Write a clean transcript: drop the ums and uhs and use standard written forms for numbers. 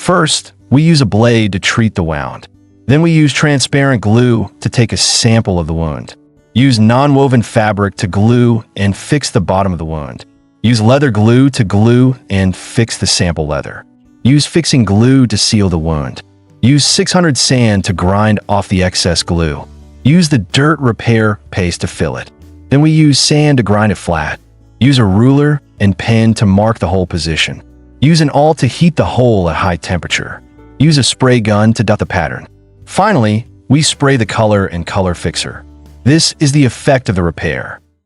First, we use a blade to treat the wound. Then we use transparent glue to take a sample of the wound. Use non-woven fabric to glue and fix the bottom of the wound. Use leather glue to glue and fix the sample leather. Use fixing glue to seal the wound. Use 600 sand to grind off the excess glue. Use the dirt repair paste to fill it. Then we use sand to grind it flat. Use a ruler and pen to mark the hole position. Use an awl to heat the hole at high temperature. Use a spray gun to dot the pattern. Finally, we spray the color and color fixer. This is the effect of the repair.